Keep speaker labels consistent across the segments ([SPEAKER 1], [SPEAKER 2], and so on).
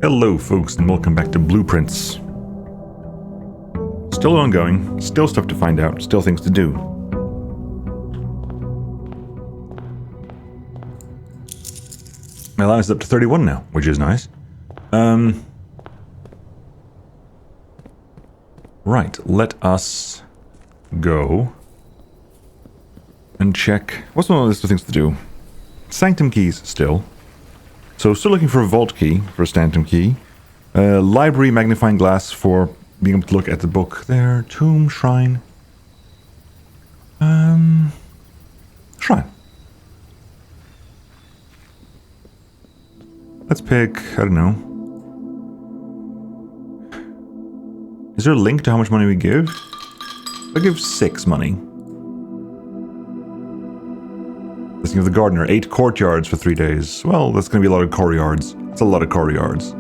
[SPEAKER 1] Hello folks and welcome back to Blueprints. Still ongoing, still stuff to find out, still things to do. My life is up to 31 now, which is nice. Right, let us go and check. What's one of the list of things to do? Sanctum keys still. So still looking for a vault key for a sanctum key. Library magnifying glass for being able to look at the book there. Tomb, shrine. Shrine. Let's pick, I don't know. Is there a link to how much money we give? I'll give 6 money. Listing of the gardener, 8 courtyards for 3 days. Well, that's going to be a lot of courtyards. That's a lot of courtyards.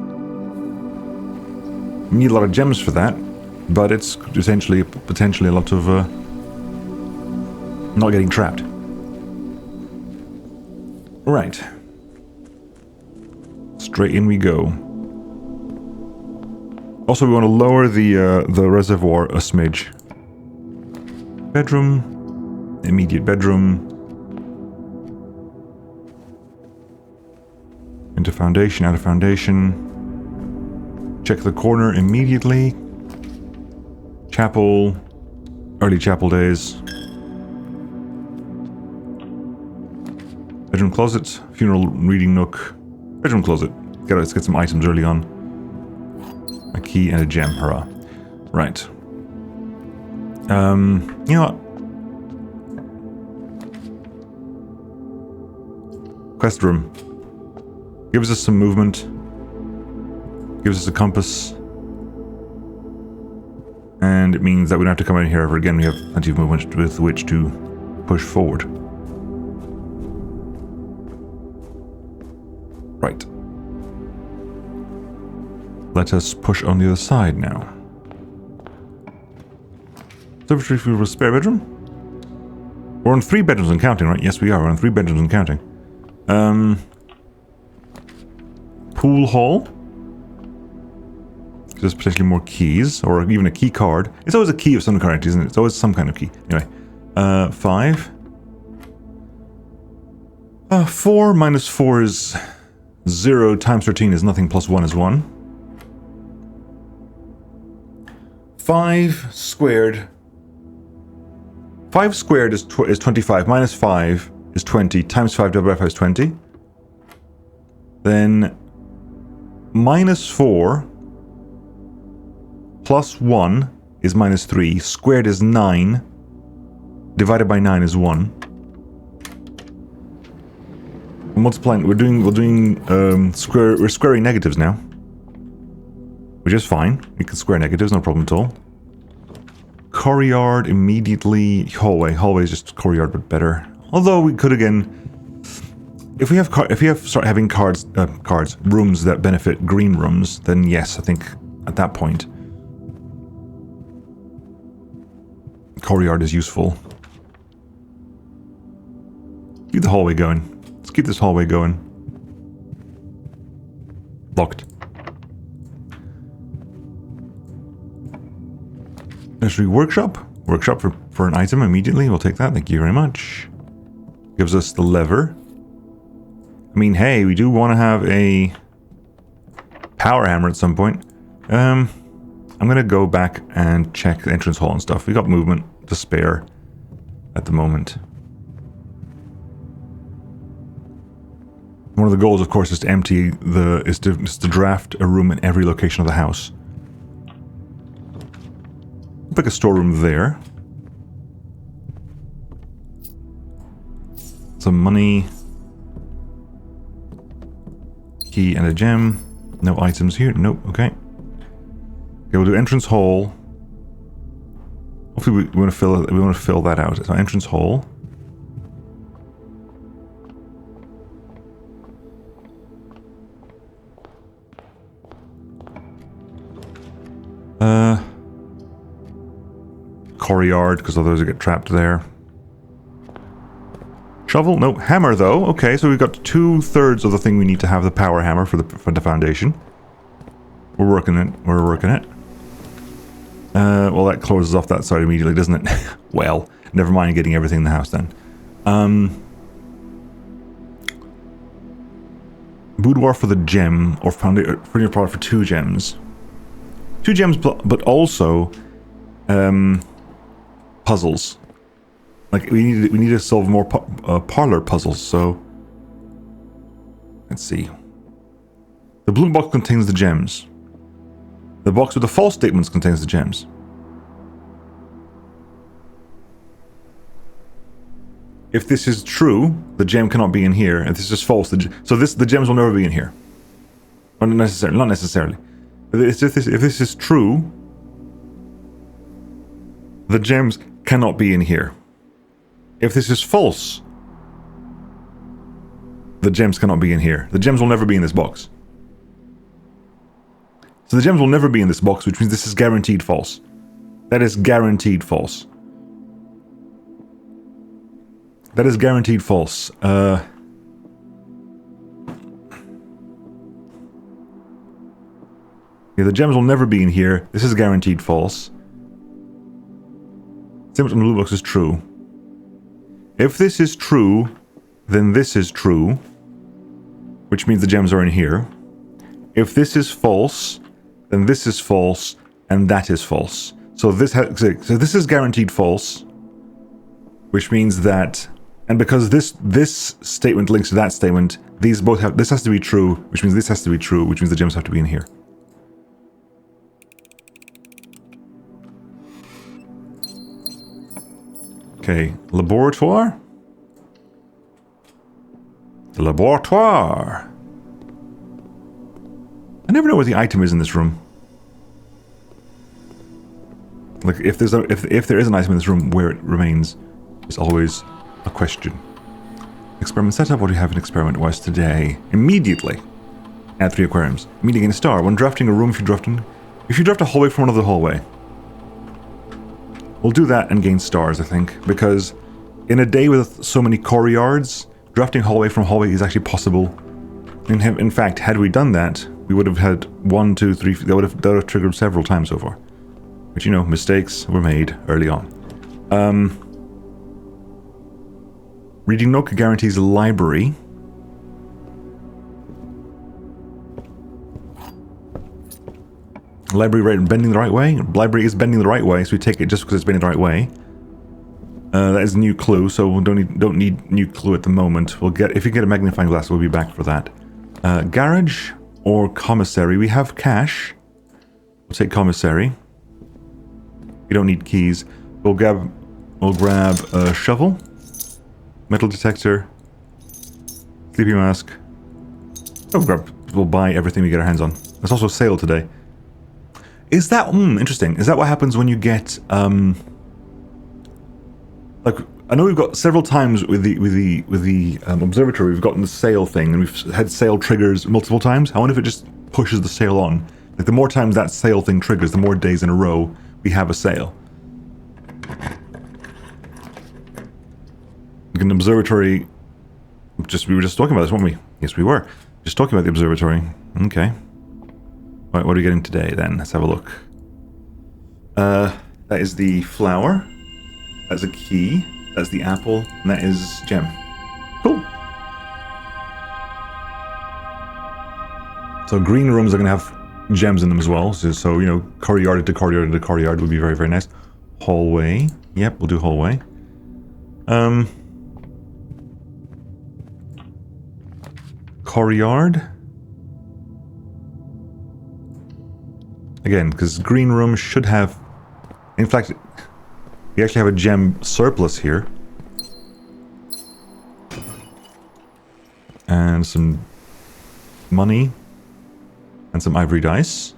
[SPEAKER 1] You need a lot of gems for that, but it's essentially, potentially a lot of not getting trapped. Right. Straight in we go. Also, we want to lower the reservoir a smidge. Bedroom, immediate bedroom. Into foundation, out of foundation. Check the corner immediately. Chapel, early chapel days. Bedroom closet, funeral reading nook. Bedroom closet. Let's get some items early on. A key and a gem, hurrah. Right. You know what? Quest room. Gives us some movement. Gives us a compass. And it means that we don't have to come in here ever again. We have plenty of movement with which to push forward. Right. Let us push on the other side now. Observatory for a spare bedroom? We're on 3 bedrooms and counting, right? Yes, we are. We're on 3 bedrooms and counting. Pool hall. There's potentially more keys, or even a key card. It's always a key of some kind, isn't it? It's always some kind of key. Anyway, 5. 4 minus 4 is 0 times 13 is nothing plus 1 is 1. 5 squared. 5 squared is 25. Minus 5 is 20. Times 5 divided by 5 is 20. Then minus 4 plus 1 is minus 3. Squared is 9. Divided by 9 is 1. We're multiplying. We're squaring negatives now, which is fine. We can square negatives, no problem at all. Courtyard immediately. Hallway. Hallway is just courtyard, but better. Although we could again, if we start having rooms that benefit green rooms, then yes, I think at that point, courtyard is useful. Keep the hallway going. Let's keep this hallway going. Locked. Nursery workshop. Workshop for an item immediately. We'll take that. Thank you very much. Gives us the lever. I mean, hey, we do want to have a power hammer at some point. I'm going to go back and check the entrance hall and stuff. We got movement to spare at the moment. One of the goals, of course, is to empty is to draft a room in every location of the house. Pick a storeroom there. Some money. Key and a gem. No items here. Nope. Okay. Okay, we'll do entrance hall. Hopefully we want to fill that out. So entrance hall. Courtyard, because others will get trapped there. Shovel? No. Hammer, though. Okay, so we've got 2/3 of the thing we need to have the power hammer for the foundation. We're working it. We're working it. Well, that closes off that side immediately, doesn't it? Well, never mind getting everything in the house then. Boudoir for the gem, or furniture product for 2 gems. 2 gems, but also puzzles. Like we need to solve more parlor puzzles. So let's see. The blue box contains the gems. The box with the false statements contains the gems. If this is true, the gem cannot be in here. If this is false, the gems will never be in here. Not necessarily. If this is true, the gems cannot be in here. If this is false, the gems cannot be in here. The gems will never be in this box. So the gems will never be in this box, which means this is guaranteed false. That is guaranteed false. That is guaranteed false. Yeah, the gems will never be in here. This is guaranteed false. Statement on the blue box is true. If this is true, then this is true, which means the gems are in here. If this is false, then this is false, and that is false. So this is guaranteed false, which means that, and because this statement links to that statement, these both have, this has to be true, which means this has to be true, which means the gems have to be in here. Okay, laboratoire. The laboratoire. I never know where the item is in this room. Like if there is an item in this room, where it remains is always a question. Experiment setup. What do you have in experiment wise today? Immediately add 3 aquariums. Immediately gain a star. When drafting a room, if you draft a hallway from another hallway. We'll do that and gain stars, I think, because in a day with so many courtyards, drafting hallway from hallway is actually possible. In fact, had we done that, we would have had 1, 2, 3. That would have triggered several times so far. But you know, mistakes were made early on. Reading Nook guarantees a library. Library bending the right way. Library is bending the right way, so we take it just because it's bending the right way. That is a new clue, so we don't need new clue at the moment. We'll get, if you get a magnifying glass, we'll be back for that. Garage or commissary. We have cash. We'll take commissary. We don't need keys. We'll grab a shovel, metal detector, sleeping mask. We'll buy everything we get our hands on. There's also a sale today. Is that interesting? Is that what happens when you get like, I know we've got several times with the observatory, we've gotten the sale thing, and we've had sale triggers multiple times. I wonder if it just pushes the sale on. Like the more times that sale thing triggers, the more days in a row we have a sale. Like an observatory, we were just talking about this, weren't we? Yes, we were. Just talking about the observatory. Okay. Right, what are we getting today then? Let's have a look. That is the flower. That's a key. That's the apple. And that is gem. Cool. So green rooms are going to have gems in them as well. So you know, courtyard to courtyard to courtyard would be very, very nice. Hallway. Yep, we'll do hallway. Courtyard. Again, because green room should have... In fact, we actually have a gem surplus here. And some money. And some ivory dice.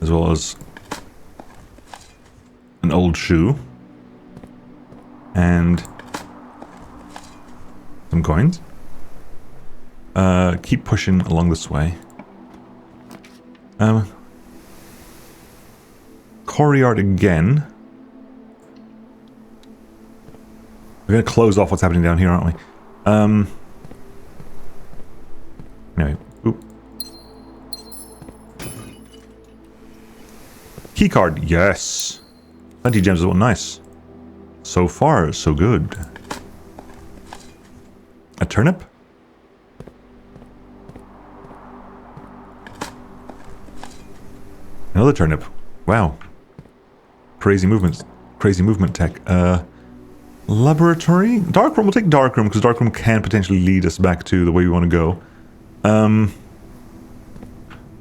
[SPEAKER 1] As well as an old shoe. And some coins. Keep pushing along this way. Courtyard again. We're going to close off what's happening down here, aren't we? Anyway. Oop. Keycard, yes. Plenty of gems as well, nice. So far, so good. A turnip? Another turnip. Wow. Crazy movements. Crazy movement tech. Laboratory? Darkroom, we'll take darkroom, because darkroom can potentially lead us back to the way we want to go.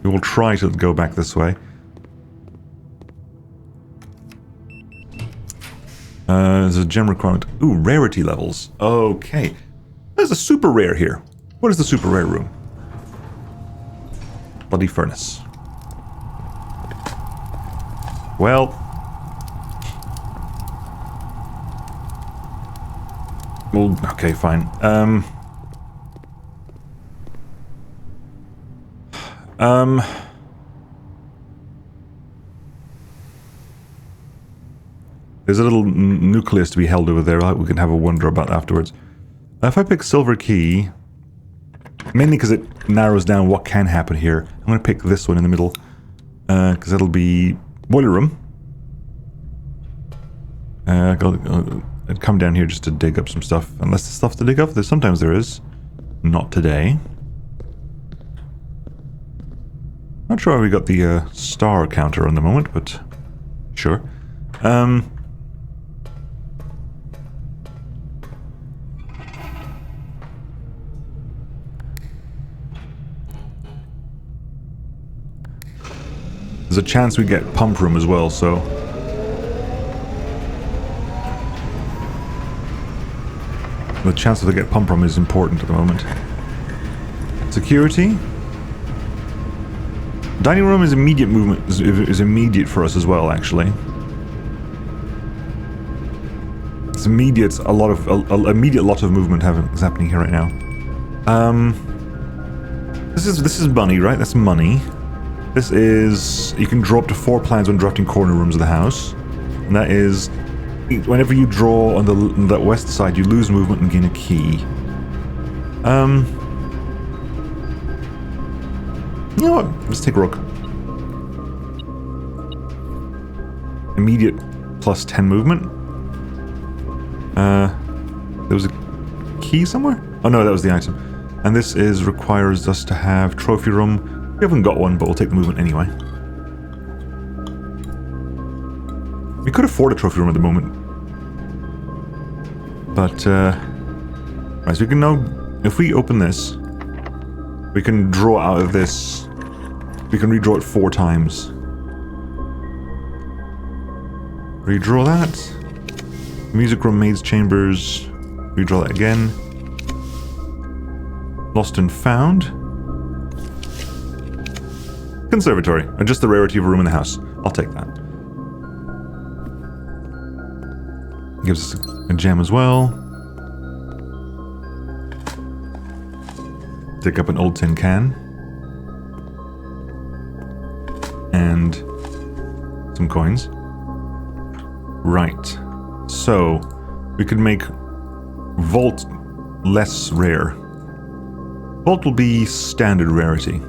[SPEAKER 1] We will try to go back this way. There's a gem requirement. Ooh, rarity levels. Okay. There's a super rare here. What is the super rare room? Bloody furnace. Well. Well, okay, fine. There's a little nucleus to be held over there. We can have a wonder about afterwards. If I pick silver key, mainly because it narrows down what can happen here, I'm going to pick this one in the middle, because that'll be boiler room. I'd come down here just to dig up some stuff, unless there's stuff to dig up. Sometimes there is. Not today. Not sure how we got the star counter on the moment, but sure. There's a chance we get pump room as well, so... The chance that we get pump room is important at the moment. Security? Dining room is immediate movement, is immediate for us as well, actually. It's immediate, a lot of movement is happening here right now. This is money, right? That's money. This is, you can draw up to 4 plans when drafting corner rooms of the house. And that is, whenever you draw on the west side, you lose movement and gain a key. You know what? Let's take Rook. Immediate plus 10 movement. There was a key somewhere? Oh no, that was the item. And this requires us to have trophy room. We haven't got one, but we'll take the movement anyway. We could afford a trophy room at the moment. But, right, so we can now, if we open this, we can draw out of this, we can redraw it 4 times. Redraw that. Music room, maid's chambers, redraw that again. Lost and found. Conservatory, adjust the rarity of a room in the house. I'll take that. Gives us a gem as well. Dig up an old tin can. And some coins. Right. So, we could make Vault less rare. Vault will be standard rarity.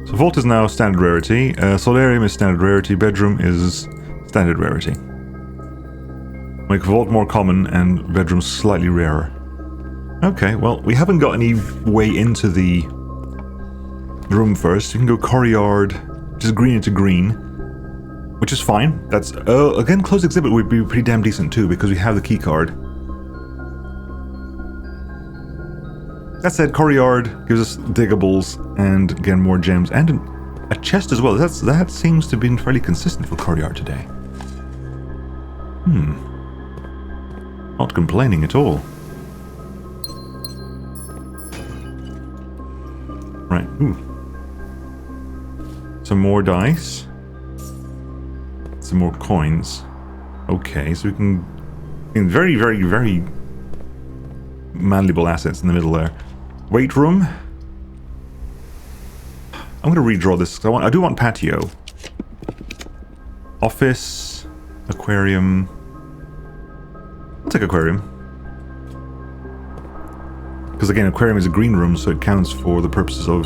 [SPEAKER 1] So Vault is now standard rarity, Solarium is standard rarity, Bedroom is standard rarity. Make Vault more common and Bedroom slightly rarer. Okay, well, we haven't got any way into the room first. You can go courtyard, which is green into green, which is fine. That's, again, closed exhibit would be pretty damn decent too, because we have the key card. That said, courtyard gives us diggables and again more gems and a chest as well. That seems to have been fairly consistent for courtyard today. Not complaining at all. Right. Ooh. Some more dice. Some more coins. Okay, so we can very, very, very malleable assets in the middle there. Weight room. I'm going to redraw this. I do want patio. Office. Aquarium. I'll take aquarium. Because again, aquarium is a green room, so it counts for the purposes of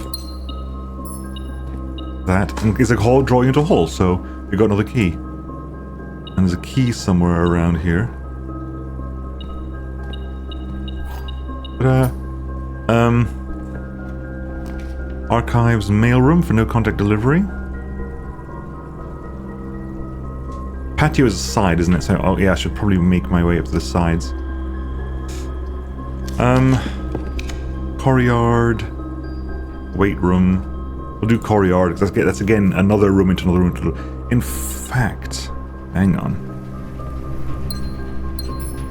[SPEAKER 1] that. And it's a hole drawing into a hole, so we got another key. And there's a key somewhere around here. But, archives mailroom for no contact delivery. Patio is a side, isn't it? So, oh yeah, I should probably make my way up to the sides. Courtyard, weight room. We'll do courtyard because that's again another room into another room. In fact, hang on.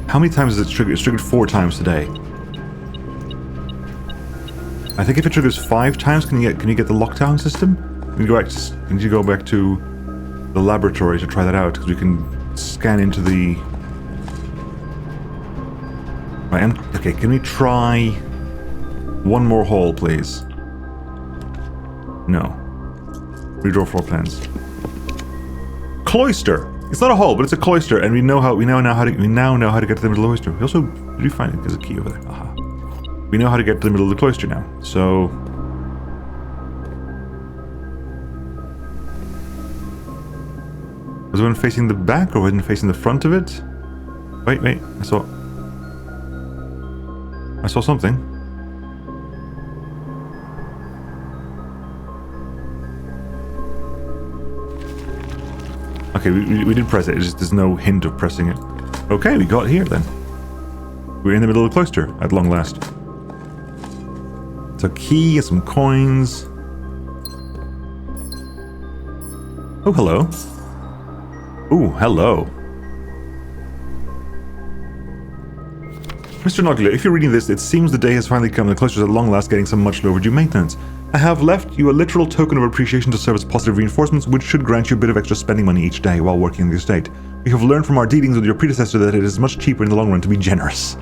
[SPEAKER 1] How many times is it triggered? It's triggered 4 times today. I think if it triggers 5 times, can you get the lockdown system? Can you go back to the laboratory to try that out? Because we can scan into the. Right, okay, can we try one more hole, please? No. Redraw floor plans. Cloister. It's not a hole, but it's a cloister, and we now know how to get to the middle of the cloister. We also did we find it? There's a key over there. Aha. We know how to get to the middle of the cloister now. So. Was one facing the back or was one facing the front of it? Wait, I saw something. Okay, we did press it, it's just there's no hint of pressing it. Okay, we got here then. We're in the middle of the cloister, at long last. It's a key and some coins. Oh, hello. Ooh, hello. Mr. Noglia, if you're reading this, it seems the day has finally come and the cloister is at long last getting some much overdue maintenance. I have left you a literal token of appreciation to serve as positive reinforcements, which should grant you a bit of extra spending money each day while working in the estate. We have learned from our dealings with your predecessor that it is much cheaper in the long run to be generous.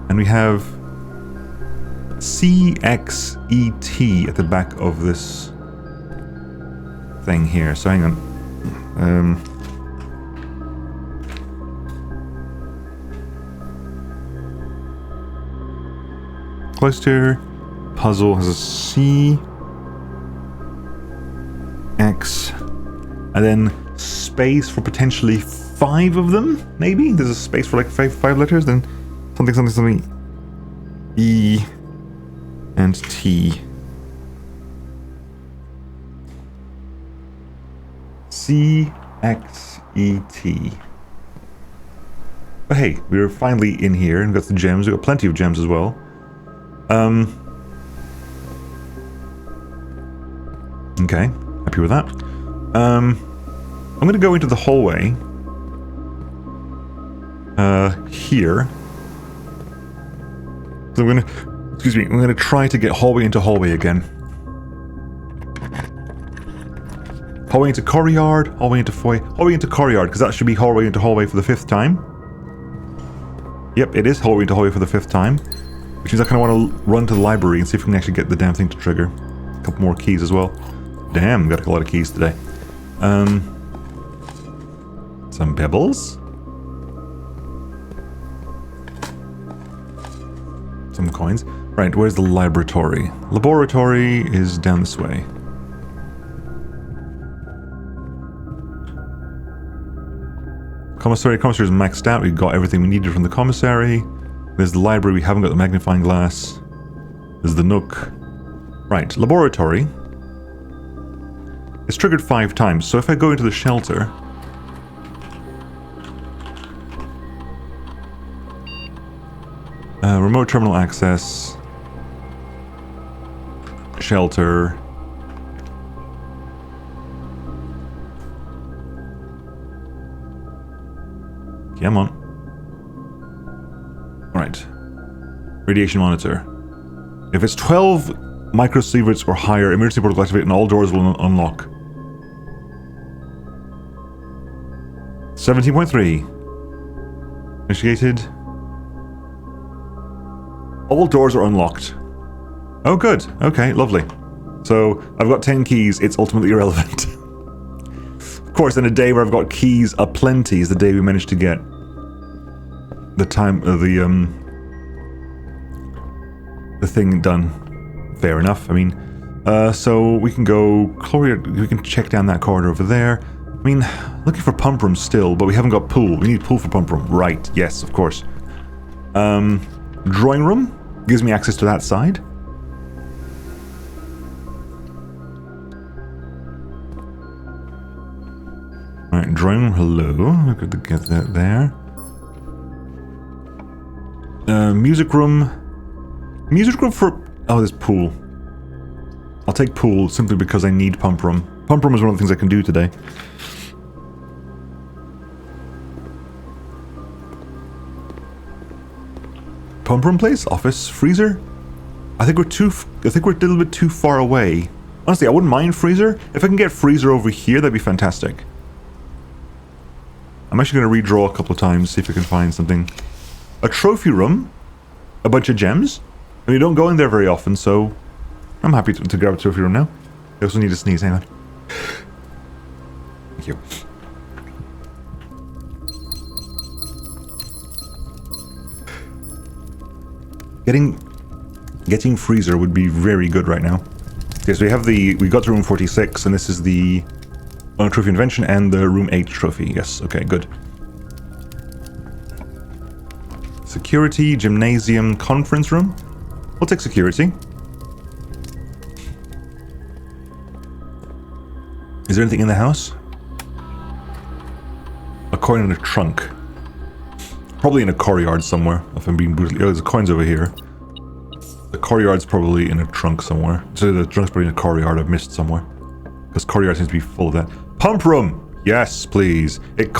[SPEAKER 1] And we have CXET at the back of this thing here. So hang on. Cloister puzzle has a C, X, and then space for potentially 5 of them. Maybe there's a space for like five letters. Then something, E, and T. CXET. But hey, we're finally in here and got the gems. We've got plenty of gems as well. Okay, happy with that. I'm gonna go into the hallway. Here. So I'm gonna try to get hallway into hallway again. Hallway into courtyard, hallway into foyer, hallway into courtyard, because that should be hallway into hallway for the 5th time. Yep, it is hallway into hallway for the 5th time. Which means I kind of want to run to the library and see if we can actually get the damn thing to trigger. A couple more keys as well. Damn, got a lot of keys today. Some pebbles. Some coins. Right, where's the laboratory? Laboratory is down this way. Commissary. Commissary is maxed out. We got everything we needed from the commissary. There's the library. We haven't got the magnifying glass. There's the nook. Right, laboratory. It's triggered 5 times. So if I go into the shelter, remote terminal access, shelter. Come on. Alright. Radiation monitor. If it's 12 microsieverts or higher, emergency protocol activate and all doors will unlock. 17.3. Initiated. All doors are unlocked. Oh good. Okay, lovely. So, I've got 10 keys, it's ultimately irrelevant. Of course, in a day where I've got keys aplenty is the day we managed to get the time of the the thing done. Fair enough. I mean, so we can go... we can check down that corridor over there. I mean, looking for pump room still, but we haven't got pool. We need pool for pump room. Right, yes, of course. Drawing room gives me access to that side. Alright, drawing room, hello. Look at get that there. Music room. Music room for... oh, there's pool. I'll take pool simply because I need pump room. Pump room is one of the things I can do today. Pump room place? Office? Freezer? I think we're a little bit too far away. Honestly, I wouldn't mind freezer. If I can get freezer over here, that'd be fantastic. I'm actually going to redraw a couple of times, see if I can find something. A trophy room? A bunch of gems? And you don't go in there very often, so I'm happy to grab a trophy room now. I also need to sneeze, hang on. Thank you. Getting freezer would be very good right now. Okay, so we got to room 46, and this is the trophy invention and the room 8 trophy. Yes, okay, good. Security, gymnasium, conference room. We'll take security. Is there anything in the house? A coin in a trunk. Probably in a courtyard somewhere, if I'm being brutally... oh, there's coins over here. The courtyard's probably in a trunk somewhere. So the trunk's probably in a courtyard I've missed somewhere. Because courtyard seems to be full of that. Pump room! Yes, please. It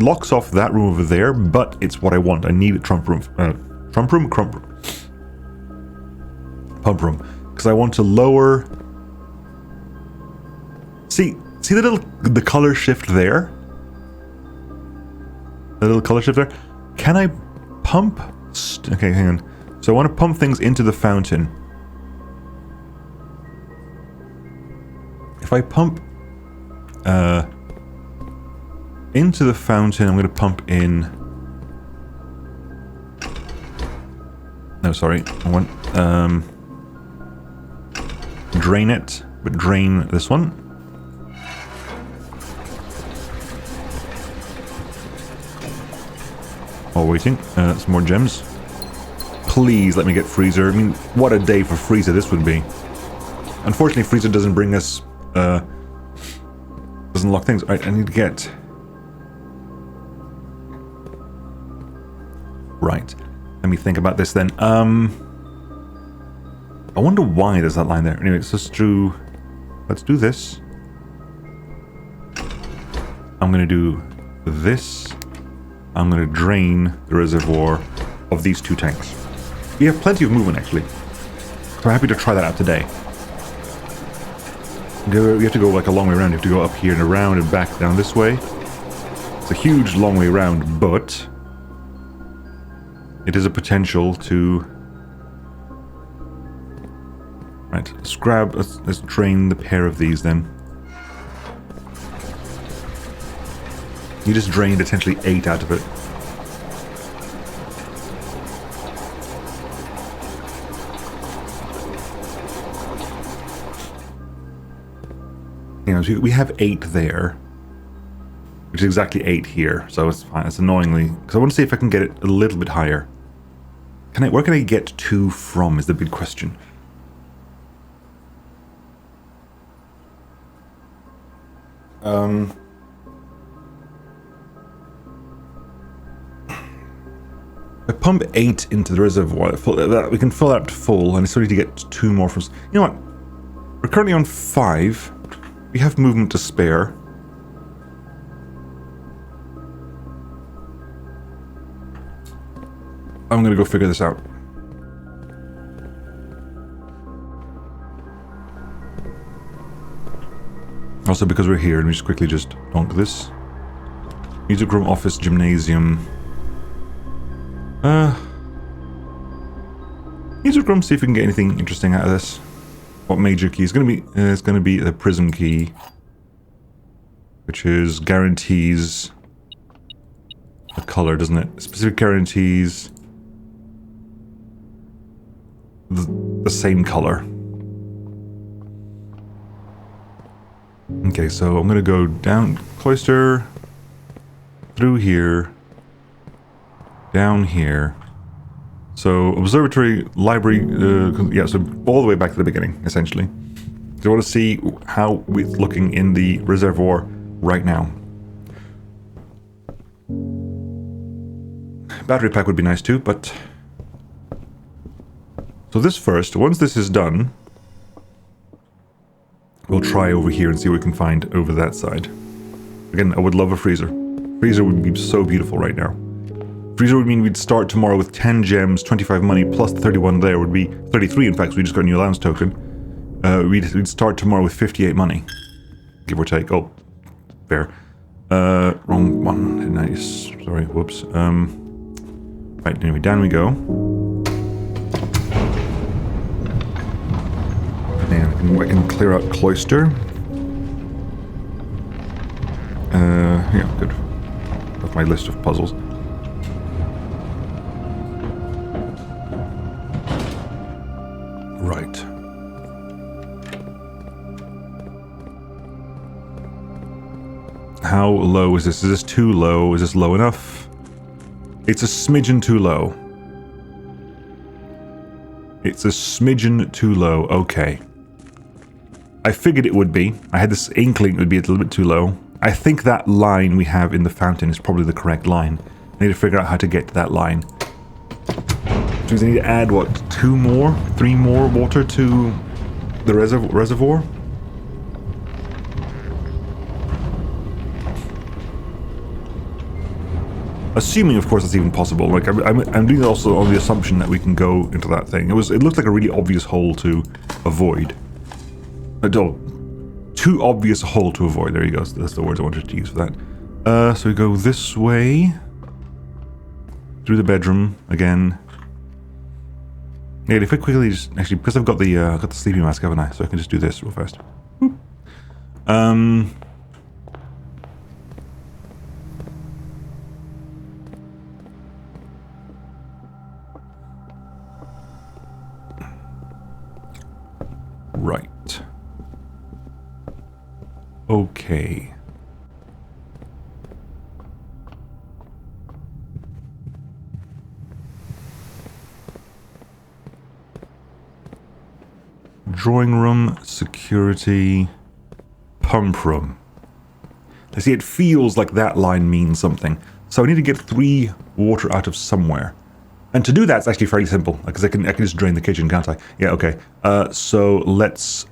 [SPEAKER 1] locks off that room over there, but it's what I want. I need a trump room. Trump room? Crump room. Pump room. Because I want to lower... See the color shift there? The little color shift there? Can I pump... okay, hang on. So I want to pump things into the fountain. If I pump... into the fountain, I'm going to pump in... no, sorry. I want... drain it, but drain this one. While waiting, some more gems. Please let me get freezer. I mean, what a day for freezer this would be. Unfortunately, freezer doesn't bring us... doesn't lock things. Alright, I need to get... right. Let me think about this then. I wonder why there's that line there. Anyway, let's do this. I'm going to do this. I'm going to drain the reservoir of these two tanks. We have plenty of movement, actually. So I'm happy to try that out today. We have to go like a long way around. You have to go up here and around and back down this way. It's a huge long way around, but it is a potential to... right, let's drain the pair of these then. You just drained essentially 8 out of it. You know, so we have 8 there, which is exactly 8 here, so it's fine. It's annoyingly, because I want to see if I can get it a little bit higher. Where can I get 2 from is the big question. I pump 8 into the reservoir. We can fill that to full, and I still need to get 2 more from... you know what? We're currently on 5. We have movement to spare. I'm gonna go figure this out. Also, because we're here, let me just quickly donk this. Music room, office, gymnasium. Music room, see if we can get anything interesting out of this. What major key is going to be? It's going to be the prism key, which is guarantees a color, doesn't it? Specific guarantees the same color. Okay, so I'm gonna go down cloister, through here, down here. So observatory, library, yeah, so all the way back to the beginning, essentially. So I want to see how it's looking in the reservoir right now. Battery pack would be nice too, but... So this first, once this is done, we'll try over here and see what we can find over that side. Again, I would love a freezer. Freezer would be so beautiful right now. Freezer would mean we'd start tomorrow with 10 gems, 25 money, plus the 31 there would be 33, in fact, so we just got a new allowance token. We'd start tomorrow with 58 money. Give or take. Oh, fair. Wrong one. Nice. Sorry, whoops. Right, anyway, down we go. And I can clear out cloister. Yeah, good. That's my list of puzzles. Right. How low is this? Is this too low? Is this low enough? It's a smidgen too low. It's a smidgen too low. Okay. I figured it would be. I had this inkling it would be a little bit too low. I think that line we have in the fountain is probably the correct line. I need to figure out how to get to that line. Which means I need to add, what, 3 more water to the reservoir? Assuming, of course, that's even possible. Like, I'm doing it also on the assumption that we can go into that thing. It looked like a really obvious hole to avoid. Too obvious a hole to avoid. There you go. That's the words I wanted to use for that. So we go this way. Through the bedroom again. Yeah, if I quickly just... Actually, because I've got the sleeping mask, haven't I? So I can just do this real fast. Right. Okay. Drawing room, security, pump room. I see, it feels like that line means something. So I need to get 3 water out of somewhere. And to do that, it's actually fairly simple, because I can just drain the kitchen, can't I? Yeah, okay. So let's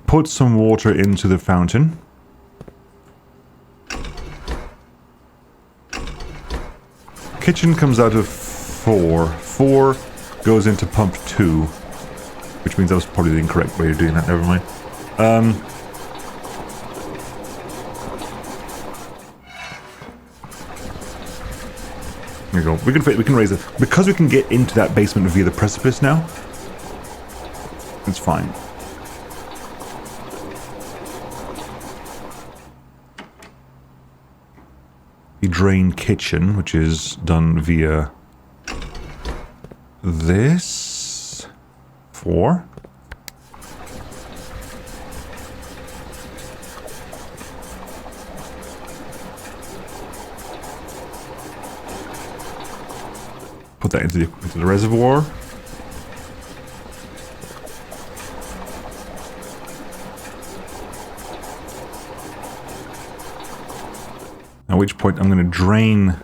[SPEAKER 1] put some water into the fountain. Kitchen comes out of 4. 4 goes into pump 2, which means that was probably the incorrect way of doing that. Never mind. There we go. We can raise it because we can get into that basement via the precipice now. It's fine. The drain kitchen, which is done via this 4. Put that into the reservoir. At which point I'm going to drain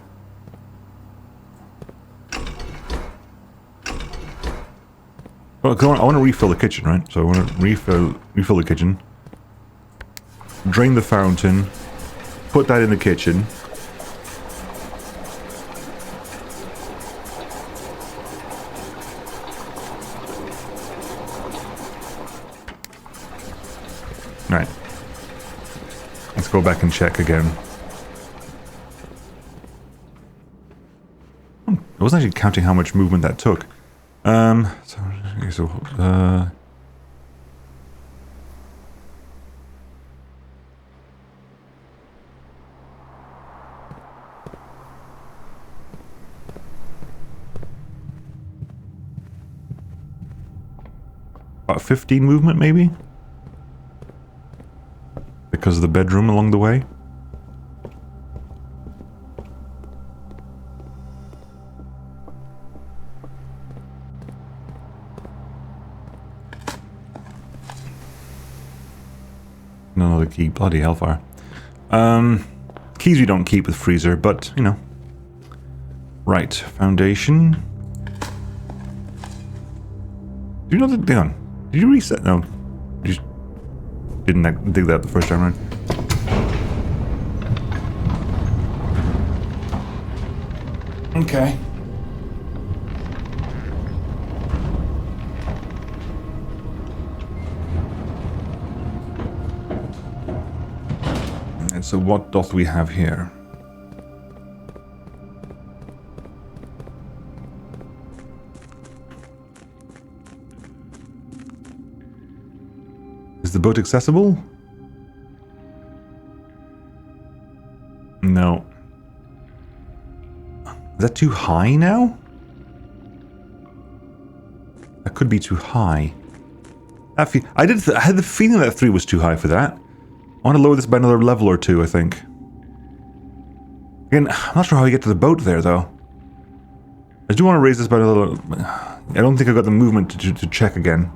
[SPEAKER 1] well, I want to refill the kitchen, right? So I want to refill the kitchen, drain the fountain, put that in the kitchen. Right. Let's go back and check again. I wasn't actually counting how much movement that took. about 15 movement, maybe? Because of the bedroom along the way. Another key. Bloody hellfire. Keys we don't keep with freezer, but, you know. Right. Foundation. Do you know that? Hang on. Did you reset? No. You just didn't dig that the first time around. Okay. And so what doth we have here? Is the boat accessible? No. Is that too high now? That could be too high. I had the feeling that 3 was too high for that. I want to lower this by another level or 2, I think. Again, I'm not sure how we get to the boat there, though. I do want to raise this by another... I don't think I've got the movement to check again.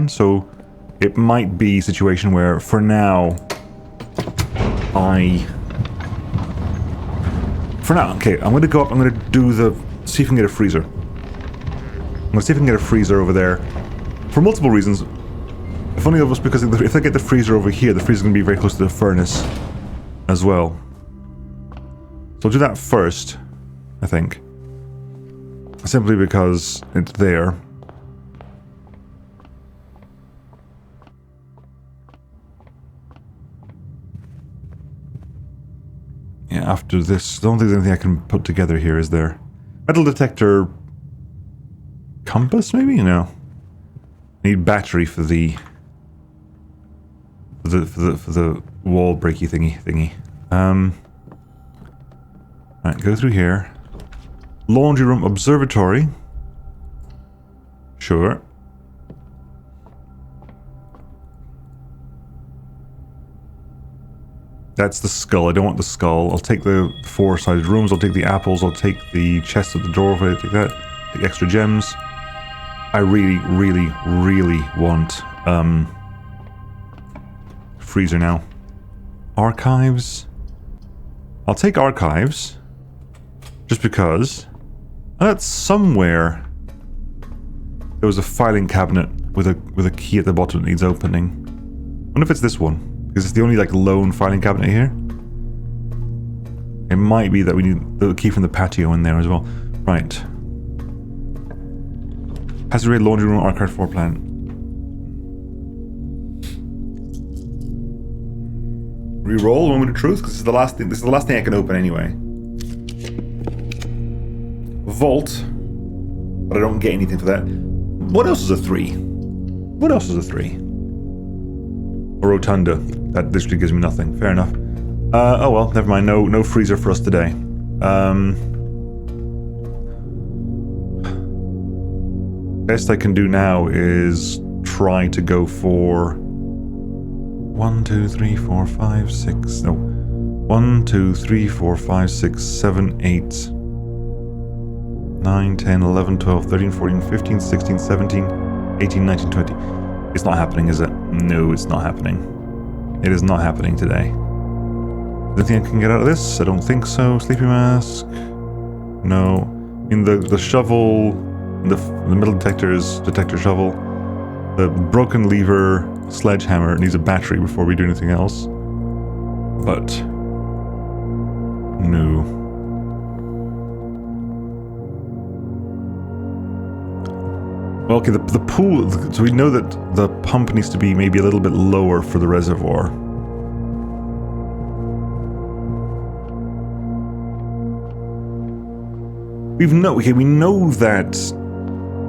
[SPEAKER 1] So it might be a situation where, for now, okay, I'm going to go up, I'm going to do see if I can get a freezer. I'm going to see if I can get a freezer over there. For multiple reasons. Funny of us, because if I get the freezer over here, the freezer's going to be very close to the furnace as well. So I'll do that first, I think. Simply because it's there. Yeah, after this, I don't think there's anything I can put together here, is there? Metal detector... compass, maybe? No. Need battery for the... For the wall breaky thingy. Right, go through here. Laundry room observatory. Sure. That's the skull. I don't want the skull. I'll take the 4-sided rooms. I'll take the apples. I'll take the chest at the door. If I take that. Take extra gems. I really, really, really want freezer now. Archives. I'll take archives. Just because. That's somewhere. There was a filing cabinet with a key at the bottom that needs opening. I wonder if it's this one. Because it's the only like lone filing cabinet here. It might be that we need the key from the patio in there as well. Right. Passageway, laundry room, archive floor plan. Reroll, moment of truth, because this is the last thing. This is the last thing I can open anyway. Vault, but I don't get anything for that. What else is a 3? What else is a 3? A rotunda. That literally gives me nothing. Fair enough. Oh well, never mind. No freezer for us today. Best I can do now is try to go for 1, 2, 3, 4, 5, 6. No. 1, 2, 3, 4, 5, 6, 7, 8, 9, 10, 11, 12, 13, 14, 15, 16, 17, 18, 19, 20. It's not happening, is it? No, it's not happening. It is not happening today. Anything I can get out of this? I don't think so. Sleepy mask? No. In the shovel, the metal detector shovel, the broken lever sledgehammer needs a battery before we do anything else. But no. Well, okay, the pool, so we know that the pump needs to be maybe a little bit lower for the reservoir. We know that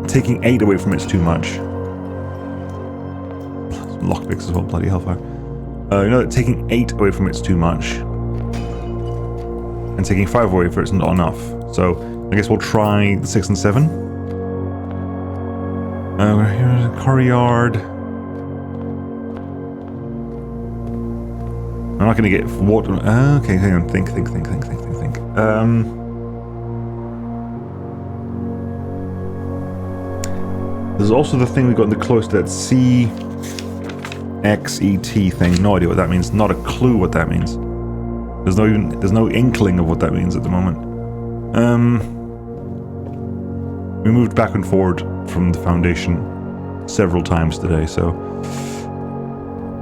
[SPEAKER 1] taking 8 away from it's too much. Lockpicks as well, bloody hellfire. We know that taking 8 away from it's too much. And taking 5 away from it's not enough. So, I guess we'll try the 6 and 7. Here's a courtyard. I'm not going to get water. Okay, hang on. Think. There's also the thing we got in the cloister, that CXET thing. No idea what that means. Not a clue what that means. There's no inkling of what that means at the moment. We moved back and forward from the foundation several times today, so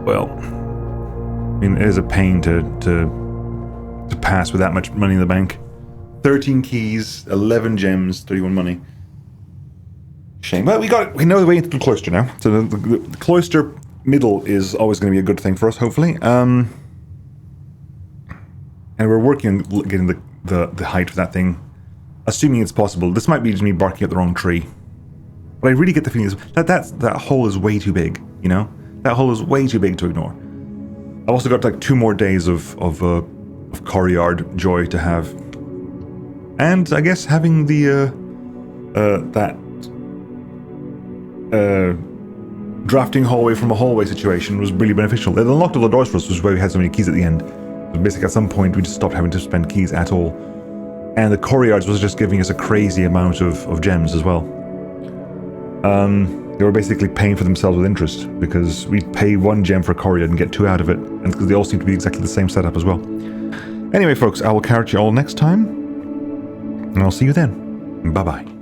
[SPEAKER 1] well, I mean, it is a pain to pass with that much money in the bank. 13 keys, 11 gems, 31 money. Shame. Well, we know the way into the cloister now. So the cloister middle is always going to be a good thing for us, hopefully. And we're working on getting the height of that thing, assuming it's possible. This might be just me barking at the wrong tree, but I really get the feeling that hole is way too big. You know, that hole is way too big to ignore. I've also got like 2 more days of courtyard joy to have, and I guess having the drafting hallway from a hallway situation was really beneficial. It unlocked all the doors for us, which is why we had so many keys at the end. So basically, at some point, we just stopped having to spend keys at all. And the courtyards was just giving us a crazy amount of gems as well. They were basically paying for themselves with interest, because we pay 1 gem for a courtyard and get 2 out of it, and because they all seem to be exactly the same setup as well. Anyway, folks, I will catch you all next time, and I'll see you then. Bye-bye.